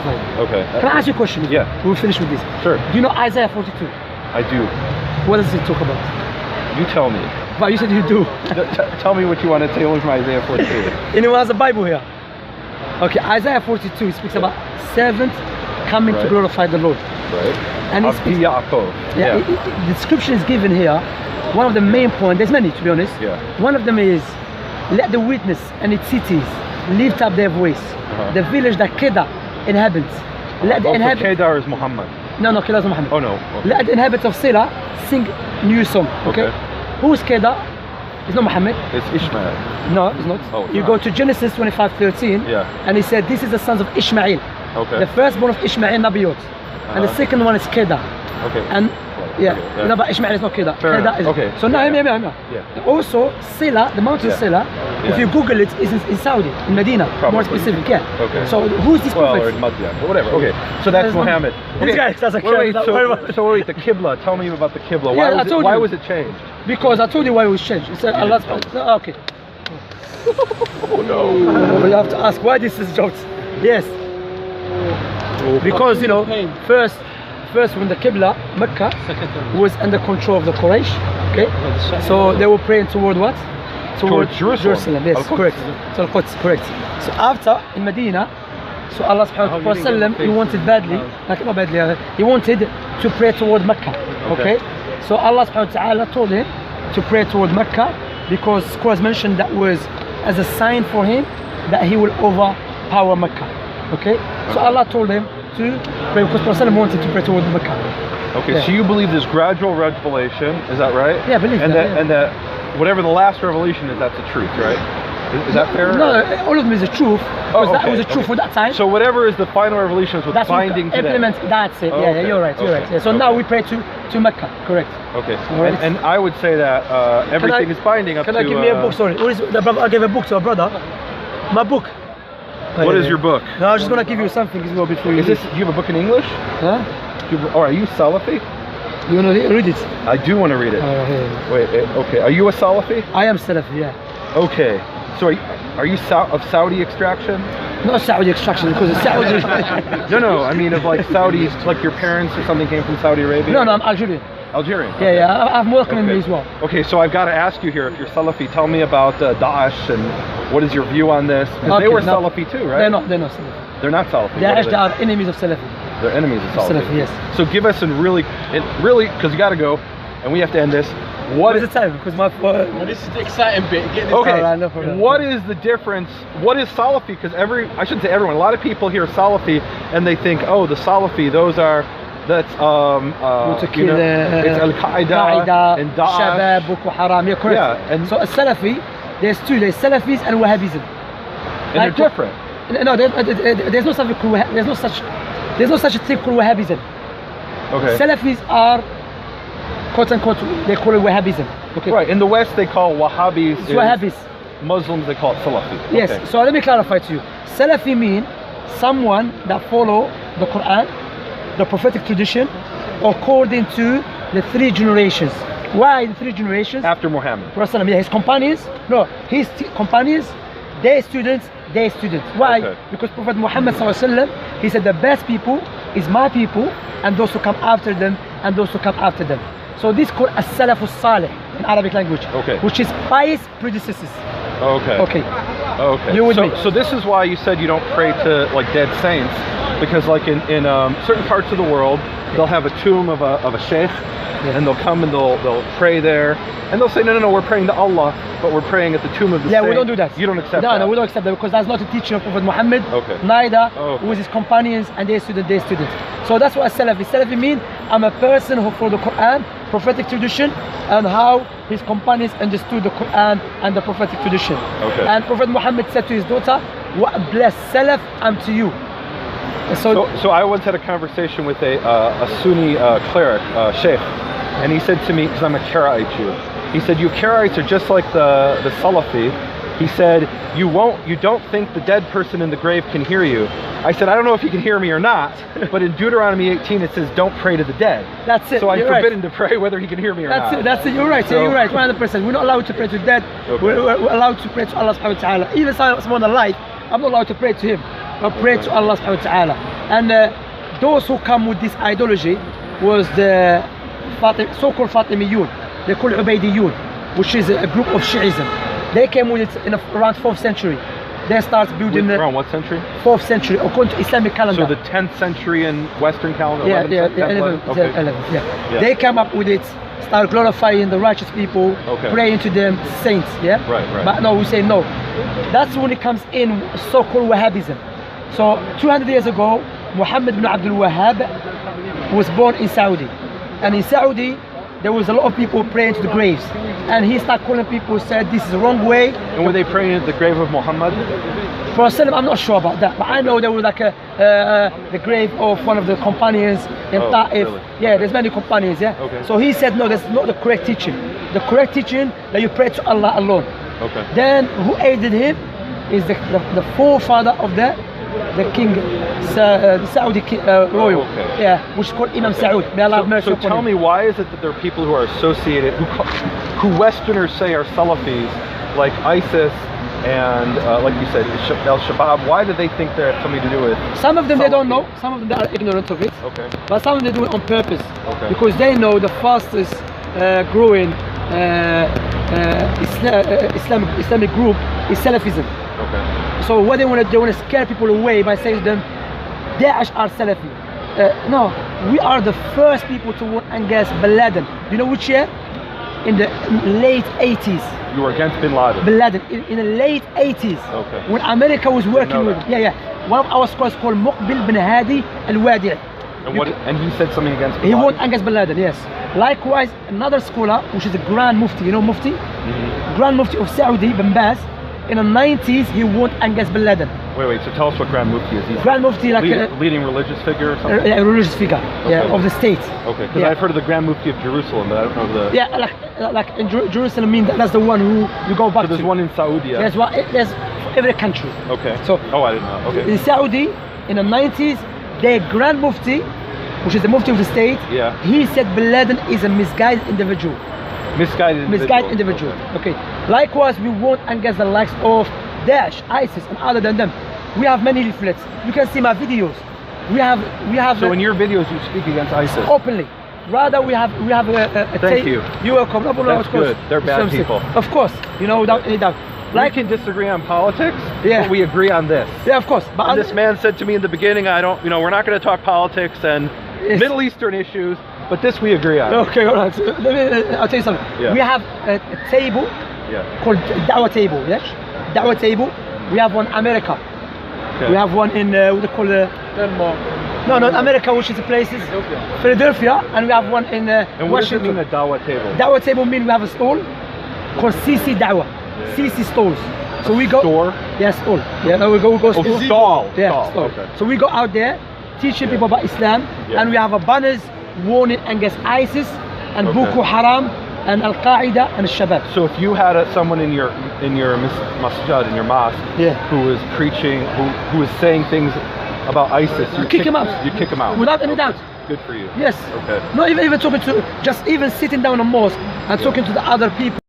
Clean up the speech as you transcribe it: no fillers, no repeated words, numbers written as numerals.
justified. Okay. Can I ask you a question? Yeah. We'll finish with this. Sure. Do you know Isaiah 42? I do. What does it talk about? You tell me. But you said you do. Tell me what you want to tell me from Isaiah 42. Anyone has a Bible here? Okay, Isaiah 42 speaks about servant coming to glorify the Lord. Right. And it's the description is given here. One of the main points, there's many to be honest. Yeah. One of them is, let the witness and its cities lift up their voice. The village that Kedar inhabits. Let the inhabitants. Kedar is Muhammad. No, Kedar is Muhammad. Oh no. Okay. Let the inhabitants of Sela sing new song. Okay. Who is Kedar? It's not Muhammad. It's Ishmael. No, it's not. Oh, it's you not. Go to Genesis 25:13. Yeah. And he said, this is the sons of Ishmael. Okay. The firstborn of Ishmael, Nabiot. And the second one is Kedar. Okay. And no, but Ishmael is not Kedar. Kedar is. Okay. So now, yeah. Also, Sela, the mountain Sela, if you Google it, is in Saudi, in Medina, more specific. Yeah. Okay. So who's this prophet? Or in Madian, or whatever. Okay. So that's Muhammad. This guy doesn't care. Wait, the Qibla. Tell me about the Qibla. Why was it changed? Because I told you why it was changed. It said Allah's. Okay. Oh no. You have to ask why this is jokes. Yes. Because first when the Qibla, Mecca, was under control of the Quraysh. Okay. So they were praying toward what? Toward Jerusalem. Yes, correct. So Al-Quds, correct. So after in Medina, so Allah subhanahu wa ta'ala, he wanted badly, he wanted to pray toward Mecca. Okay. So Allah subhanahu wa ta'ala told him to pray toward Mecca because scholars mentioned that was as a sign for him that he will overpower Mecca. Okay. So Allah told him to pray because Prophet wanted to pray toward Mecca. Okay. So you believe this gradual revelation, is that right? Yeah, I believe that. And that whatever the last revelation is, that's the truth, right? Is that fair? No, all of them is the truth. Because that was the truth for that time. So whatever is the final revelation is what's binding today. That's it. Yeah, you're right. You're right. Yeah. So now we pray to Mecca. Correct. Okay. And I would say that everything is binding up to. Can I give me a book? Sorry. What is the brother? I gave a book to a brother. My book. What is your book? No, I was just gonna give you something as well before you. Do you have a book in English? Huh? Are you Salafi? You wanna read it? I do want to read it. Wait. Okay. Are you a Salafi? I am Salafi. Yeah. Okay. So are you of Saudi extraction? Not Saudi extraction because it's Saudi. No. I mean of like Saudis, like your parents or something came from Saudi Arabia? No, I'm Algerian. Algerian. Okay. Yeah. I have Moroccan in me as well. Okay, so I've got to ask you here, if you're Salafi, tell me about Daesh and what is your view on this? Because they were Salafi too, right? They're not Salafi. They're not Salafi. Daesh, they are enemies of Salafi. They're enemies of Salafi. Salafi, yes. So give us really, because you got to go, and we have to end this. What is the time? Because this is the exciting bit. Okay. What is the difference? What is Salafi? Because I shouldn't say everyone. A lot of people hear Salafi and they think, oh, the Salafi, that's it's Al-Qaeda and Daesh. Shabab, Boko Haram. Yeah, correct. Yeah, and so a Salafi, there's two. There's Salafis and Wahhabism. And they're different. No, there's no such a thing called Wahhabism. Okay. Salafis are quote unquote, they call it Wahhabism. Okay. Right. In the West, they call Wahhabis. Wahhabis. Muslims, they call it Salafi. Yes. Okay. So let me clarify to you. Salafi mean someone that follow the Quran, the prophetic tradition, according to the 3 generations. Why the 3 generations? After Muhammad. Yeah, his companions. No, his companions, their students, their students. Why? Okay. Because Prophet Muhammad ﷺ, he said the best people is my people and those who come after them and those who come after them. So this is called as-salafus salih in Arabic language, which is pious predecessors. Okay. Okay. Okay. You with me? So this is why you said you don't pray to like dead saints, because like in certain parts of the world, they'll have a tomb of a sheikh, and they'll come and they'll pray there, and they'll say no, we're praying to Allah, but we're praying at the tomb of the saint. We don't do that. You don't accept that? No, we don't accept that because that's not a teaching of Prophet Muhammad. Okay. Neither with his companions and their students. So that's what a Salafi. Salafi means I'm a person who follows the Quran, prophetic tradition, and how his companions understood the Quran and the prophetic tradition. Okay. And Prophet Muhammad said to his daughter, "What blessed Salaf am to you." So I once had a conversation with a Sunni cleric, sheikh, and he said to me, because I'm a Karaite Jew, he said, you Karaites are just like the Salafi. He said, you don't think the dead person in the grave can hear you. I said, I don't know if he can hear me or not, but in Deuteronomy 18 it says, don't pray to the dead. That's it. So I'm forbidden to pray whether he can hear me or not. That's it. You're right. So, you're right. 100%. We're not allowed to pray to the dead. Okay. We're allowed to pray to Allah subhanahu wa ta'ala. Even someone alive, I'm not allowed to pray to him. I pray to Allah subhanahu wa ta'ala. And those who come with this ideology was the so-called Fatimiyun. They call Ubaydiyun, which is a group of Shi'ism. They came with it in around 4th century. They start building around what century? 4th century, according to Islamic calendar. So the 10th century in Western calendar. Yeah, 11th, 11th, yeah. They came up with it, start glorifying the righteous people, praying to them, saints. Yeah. Right. But no, we say no. That's when it comes in so-called Wahhabism. So 200 years ago, Muhammad ibn Abdul Wahhab was born in Saudi, and in Saudi there was a lot of people praying to the graves, and he started calling people, said this is the wrong way. And were they praying at the grave of Muhammad? For Sallam, I'm not sure about that, but I know there was like the grave of one of the companions in Ta'if. Really? Yeah, there's many companions. Yeah. Okay. So he said no, that's not the correct teaching. The correct teaching that you pray to Allah alone. Okay. Then who aided him is the forefather of the king, the Saudi royal, yeah, which is called Imam Saud. May Allah have mercy upon him. So tell me, why is it that there are people who are associated, who Westerners say are Salafis, like ISIS and like you said, Al-Shabaab? Why do they think they have something to do with? Some of them Salafi? They don't know. Some of them they are ignorant of it. Okay. But some of them do it on purpose. Okay. Because they know the fastest growing Islamic group is Salafism. Okay. So what they want to scare people away by saying to them, Daesh are Salafi. No, we are the first people to warn against Bin Laden. You know which year? In the late 80s. You were against Bin Laden? Bin Laden, in the late 80s. Okay. When America was working with, one of our scholars called Muqbil bin Hadi al-Wadi'. And he said something against Bin Laden? He warned against Bin Laden, yes. Likewise, another scholar, which is a Grand Mufti, you know Mufti? Grand Mufti of Saudi, Bin Baz, in the 90s, he warned against Bin Laden. Wait, so tell us what Grand Mufti is. He's Grand Mufti, like leading religious figure or something? A religious figure, of the state. Okay, because I've heard of the Grand Mufti of Jerusalem, but I don't know the... Yeah, like in Jerusalem, that's the one who you go back to. So there's one in Saudi, yeah? There's every country. Okay. So, I didn't know. Okay. In Saudi, in the 90s, their Grand Mufti, which is the Mufti of the state, he said Bin Laden is a misguided individual. Misguided individual. Okay. Likewise, we warn against the likes of Daesh, ISIS, and other than them. We have many leaflets. You can see my videos. We have. So in your videos, you speak against ISIS openly. Rather, we have a Thank you. You're welcome. That's good. They're bad people. Of course, without any doubt. We can disagree on politics, but we agree on this. Yeah, of course. But this man said to me in the beginning, we're not going to talk politics and Middle Eastern issues, but this we agree on. Okay, all right. I'll tell you something. Yeah. We have a table called Dawah table. Yes, Dawah table. We have one in America. Okay. We have one in what they call Denmark. No, not America, which is the places. Philadelphia, and we have one in and what Washington. Does it mean, a Dawah table? Dawah table means we have a stall called CC Dawah. CC stalls. So we go. Store? Yes, stall. Yeah, no, we go stall. Yeah, stall. Okay. So we go out there teaching people about Islam, and we have a banners warning against ISIS and Boko Haram and Al-Qaeda and Al-Shabaab. So if you had someone in your masjid, in your mosque, who was preaching, who was saying things about ISIS, you kick him out. You kick him out. Without any doubt. Good for you. Yes. Okay. Not even talking to, just even sitting down in a mosque and talking to the other people.